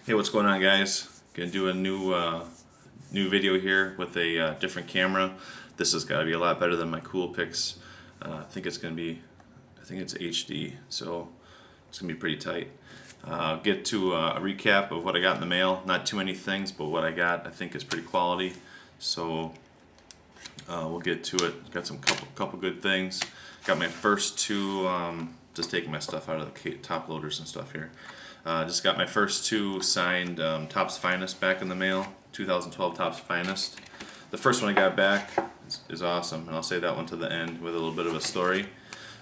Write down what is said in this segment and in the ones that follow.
Hey, what's going on, guys? Gonna do a new video here with a different camera. This has got to be a lot better than my Cool Pics. I think it's HD, so it's gonna be pretty tight. Get to a recap of what I got in the mail. Not too many things, but what I got I think is pretty quality. So we'll get to it. Got some couple good things. Got my first two. Just taking my stuff out of the top loaders and stuff here. Just got my first two signed Topps Finest back in the mail. 2012 Topps Finest. The first one I got back is awesome, and I'll say that one to the end with a little bit of a story.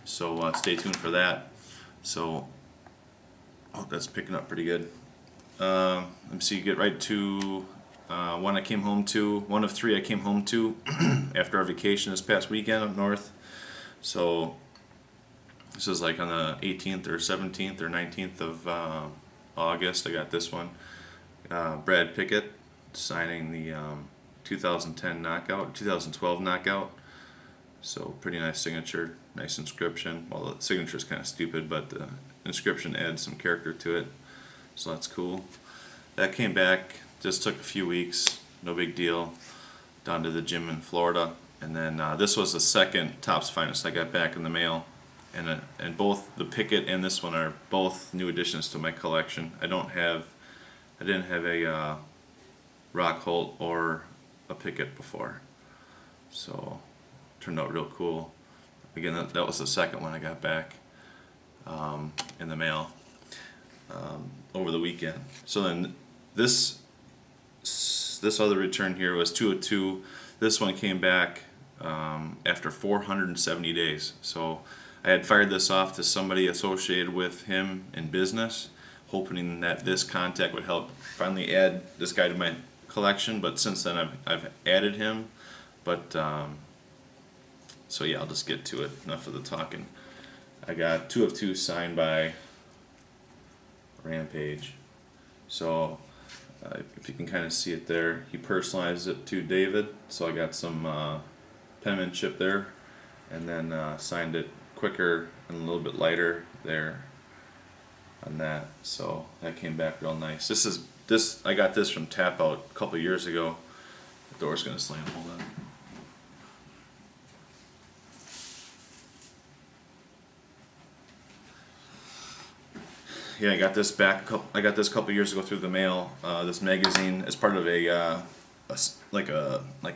So stay tuned for that. So, oh, that's picking up pretty good. Let me see. Get right to one I came home to. One of three I came home to after our vacation this past weekend up north. So this is like on the 18th or 17th or 19th of August. I got this one. Brad Pickett signing the 2010 knockout, 2012 knockout. So pretty nice signature, nice inscription. Well, the signature is kind of stupid, but the inscription adds some character to it. So that's cool. That came back, just took a few weeks, no big deal. Down to the gym in Florida. And then this was the second Topps Finest I got back in the mail. And both the Pickett and this one are both new additions to my collection. I didn't have a Rockholt or a Pickett before, so turned out real cool. Again, that was the second one I got back in the mail over the weekend. So then this other return here was 2 of 2. This one came back after 470 days. So I had fired this off to somebody associated with him in business, hoping that this contact would help finally add this guy to my collection. But since then I've added him. But so yeah, I'll just get to it. Enough of the talking. I got 2 of 2 signed by Rampage. So if you can kind of see it there, he personalized it to David. So I got some penmanship there, and then signed it quicker and a little bit lighter there on that. So that came back real nice. I got this from Tap Out a couple years ago. The door's gonna slam. Hold on. Yeah, I got this back. I got this a couple years ago through the mail. This magazine as part of a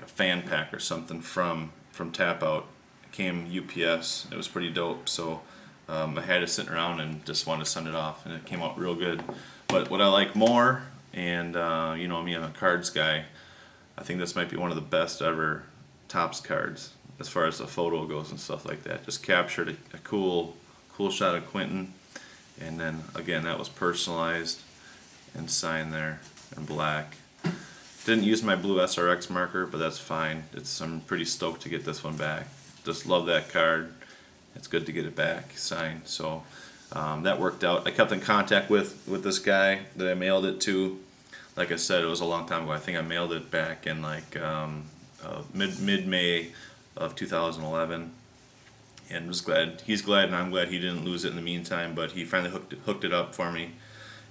fan pack or something from Tap Out. It came UPS. It was pretty dope. So I had it sitting around and just wanted to send it off, and it came out real good. But what I like more, and you know me, I'm a cards guy. I think this might be one of the best ever Topps cards as far as the photo goes and stuff like that. Just captured a cool shot of Quentin. And then again, that was personalized and signed there in black. Didn't use my blue SRX marker, but that's fine. I'm pretty stoked to get this one back. Just love that card. It's good to get it back signed. So that worked out. I kept in contact with this guy that I mailed it to. Like I said, it was a long time ago. I think I mailed it back in like mid-May of 2011. And was glad. He's glad, and I'm glad he didn't lose it in the meantime. But he finally hooked it up for me,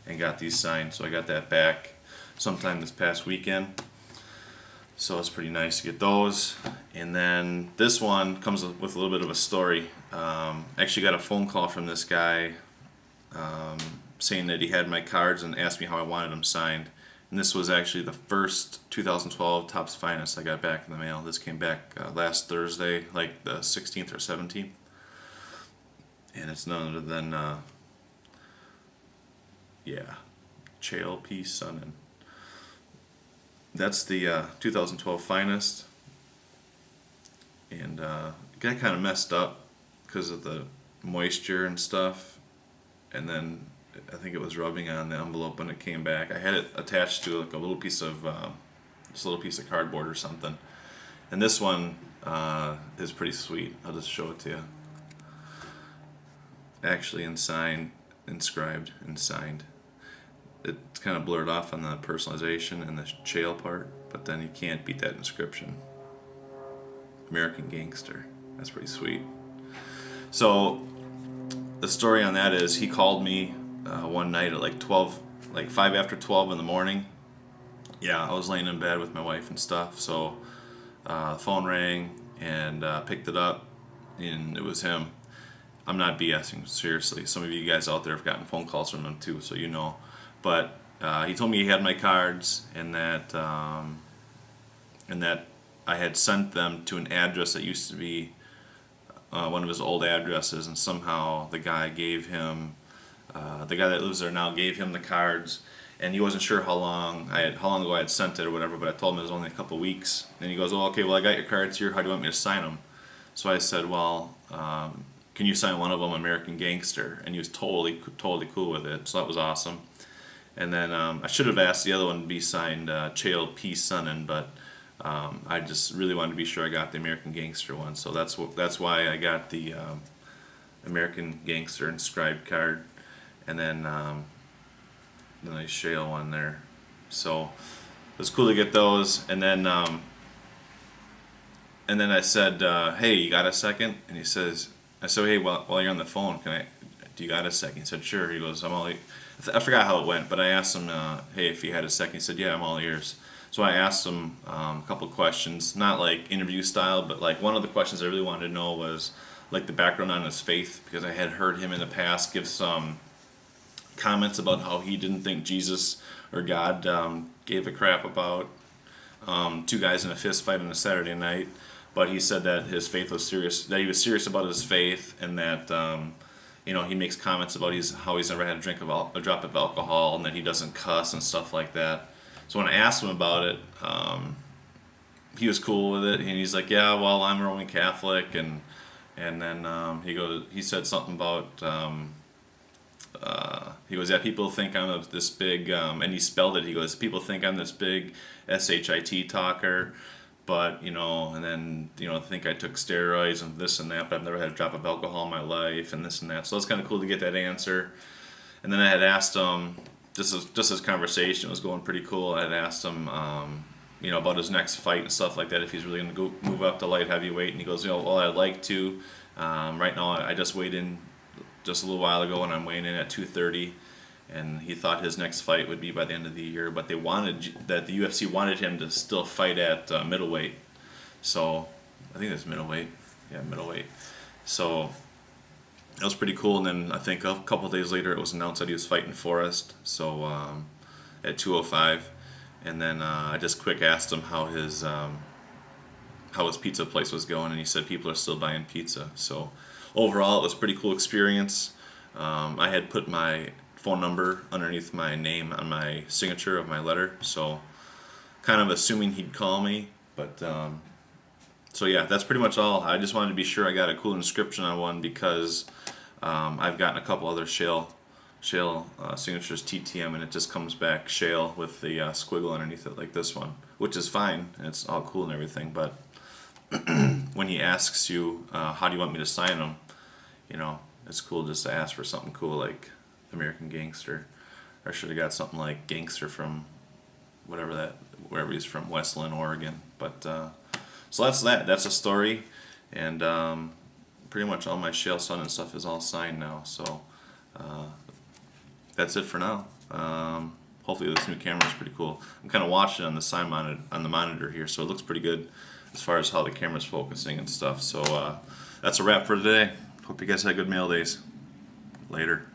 and got these signed. So I got that back sometime this past weekend. So it's pretty nice to get those. And then this one comes with a little bit of a story. Actually got a phone call from this guy saying that he had my cards and asked me how I wanted them signed. And this was actually the first 2012 Topps Finest I got back in the mail. This came back last Thursday, like the 16th or 17th. And it's none other than, Chael P. Sonnen. That's the 2012 Finest. And it got kind of messed up because of the moisture and stuff. And then I think it was rubbing on the envelope when it came back. I had it attached to like a little piece of cardboard or something. And this one is pretty sweet. I'll just show it to you. Actually inscribed and signed. It's kind of blurred off on the personalization and the Chael part, but then you can't beat that inscription. American Gangster. That's pretty sweet. So the story on that is he called me one night at like 12 like 5 after 12 in the morning. Yeah, I was laying in bed with my wife and stuff. So the phone rang and picked it up, and it was him. I'm not BSing, seriously. Some of you guys out there have gotten phone calls from him too, so you know. But he told me he had my cards, and that I had sent them to an address that used to be one of his old addresses, and somehow the guy the guy that lives there now gave him the cards, and he wasn't sure how long ago I had sent it or whatever, but I told him it was only a couple of weeks. And he goes, "Oh, okay, well, I got your cards here. How do you want me to sign them?" So I said, "Well, can you sign one of them, American Gangster?" And he was totally cool with it, so that was awesome. And then I should have asked the other one to be signed Chael P. Sonnen, but I just really wanted to be sure I got the American Gangster one, so that's why I got the American Gangster inscribed card, and then the nice Chael one there. So it was cool to get those, and then I said, "Hey, you got a second?" And he says, "I said, hey, while you're on the phone, do you got a second?" He said, "Sure." He goes, I forgot how it went, but I asked him, "Hey, if he had a second." He said, "Yeah, I'm all ears." So I asked him a couple of questions, not like interview style, but like one of the questions I really wanted to know was like the background on his faith, because I had heard him in the past give some comments about how he didn't think Jesus or God gave a crap about two guys in a fist fight on a Saturday night. But he said that his faith was serious, that he was serious about his faith, and that he makes comments about how he's never had a drop of alcohol, and that he doesn't cuss and stuff like that. So when I asked him about it, he was cool with it, and he's like, "Yeah, well, I'm Roman Catholic," and then he said something about he goes, "Yeah, people think I'm this big," and he spelled it. He goes, "People think I'm this big shit talker, but and then think I took steroids and this and that, but I've never had a drop of alcohol in my life, and this and that." So it's kind of cool to get that answer. And then I had asked him, just his conversation was going pretty cool. I had asked him, about his next fight and stuff like that, if he's really going to go move up to light heavyweight, and he goes, "Well, I'd like to. Right now, I just weighed in just a little while ago, and I'm weighing in at 230." And he thought his next fight would be by the end of the year, but the UFC wanted him to still fight at middleweight. So I think that's middleweight. Yeah, middleweight. So that was pretty cool. And then I think a couple of days later, it was announced that he was fighting Forrest. So at 205, and then I just quick asked him how his pizza place was going, and he said people are still buying pizza. So overall, it was a pretty cool experience. I had put my phone number underneath my name on my signature of my letter, so kind of assuming he'd call me. But so yeah, that's pretty much all. I just wanted to be sure I got a cool inscription on one, because I've gotten a couple other Chael signatures TTM, and it just comes back Chael with the squiggle underneath it like this one, which is fine, and it's all cool and everything. But when he asks you, "How do you want me to sign them?" it's cool just to ask for something cool like American Gangster. Or I should have got something like Gangster from wherever he's from, Westland, Oregon. But so that's that. That's a story, and pretty much all my Chael Sonnen stuff is all signed now. So that's it for now. Hopefully this new camera is pretty cool. I'm kind of watching on the monitor here, so it looks pretty good as far as how the camera's focusing and stuff. So that's a wrap for today. Hope you guys had good mail days. Later.